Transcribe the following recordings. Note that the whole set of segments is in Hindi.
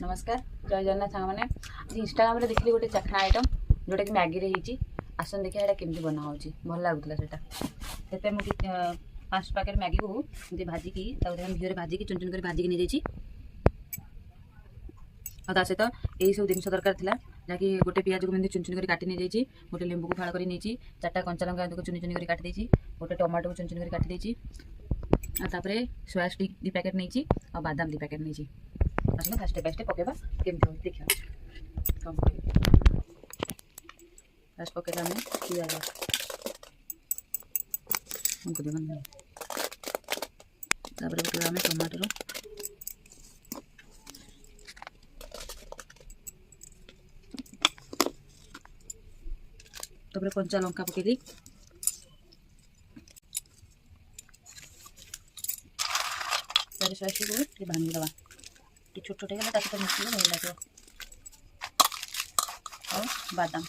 नमस्कार जय जगन्नाथ सांग मैंने आज इंस्टाग्राम रे देखली गोटे चखना आइटम जोटा कि मैगी रे हिची आसन देखिए एटा केमती बना होची भल लागुतला सेटा सेते मु 5 पैकेट मैगी को एमती भाजी की ताऊ घी रे भाजी की चुन चुन कर भाजी की नि जाईची आ ता सहित यही सब जिनस दरकार थिला जाकि गोटे पियाज को चुन चुन कर काटी नि जाईची गोटे लेंबू को फाड़ कर नहीं चारटा कंचा लंका को चुन चुन कर काटी देची गोटे टमाटो को चुन चुन कर काटी देची आ तापरे सोया स्टिक 2 पैकेट नहीं आ बादाम 2 पैकेट नहीं आसना फास्ट स्टेप बाय स्टेप पकेबा केमती हो देखियो कम फास्ट पकेला में पियाज हमको देखन तापरे पकेला में टमाटर तापरे कंचा लंका पकेली तारे स्वास्थ्य को ये भांगी दवा छोट छोटे गला ताकि मिक्सी में लगे और बादाम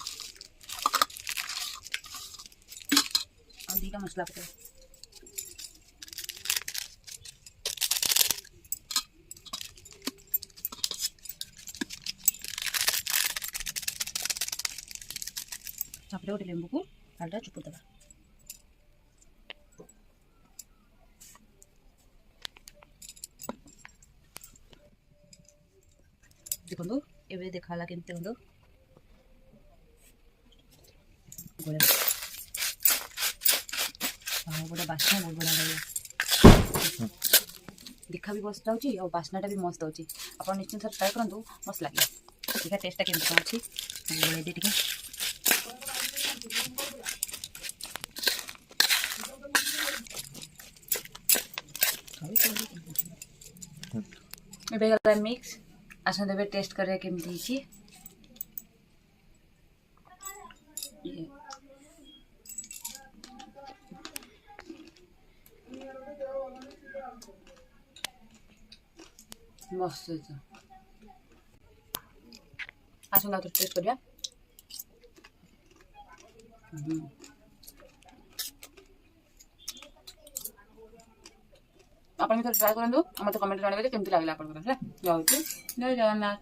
और दीटा मसला पके तापरे गोटे लेंबू को फालटा चुपुर दबा देखो ये देखा केमती देखो गोटे बास्ना बहुत बढ़िया लगे देखा भी मस्त होची और बास्नाटा भी मस्त होची आप निश्चित ट्राए करूँ मस्त लगे देखा टेस्टा केमती कौन अच्छी गोल टे मिक्स आसन देवे टेस्ट करे केमती छी मस्त आसन तो टेस्ट करिया आप ट्राए करूँ मत कमेंट जानवे केमती लगे आप जय जगन्नाथ।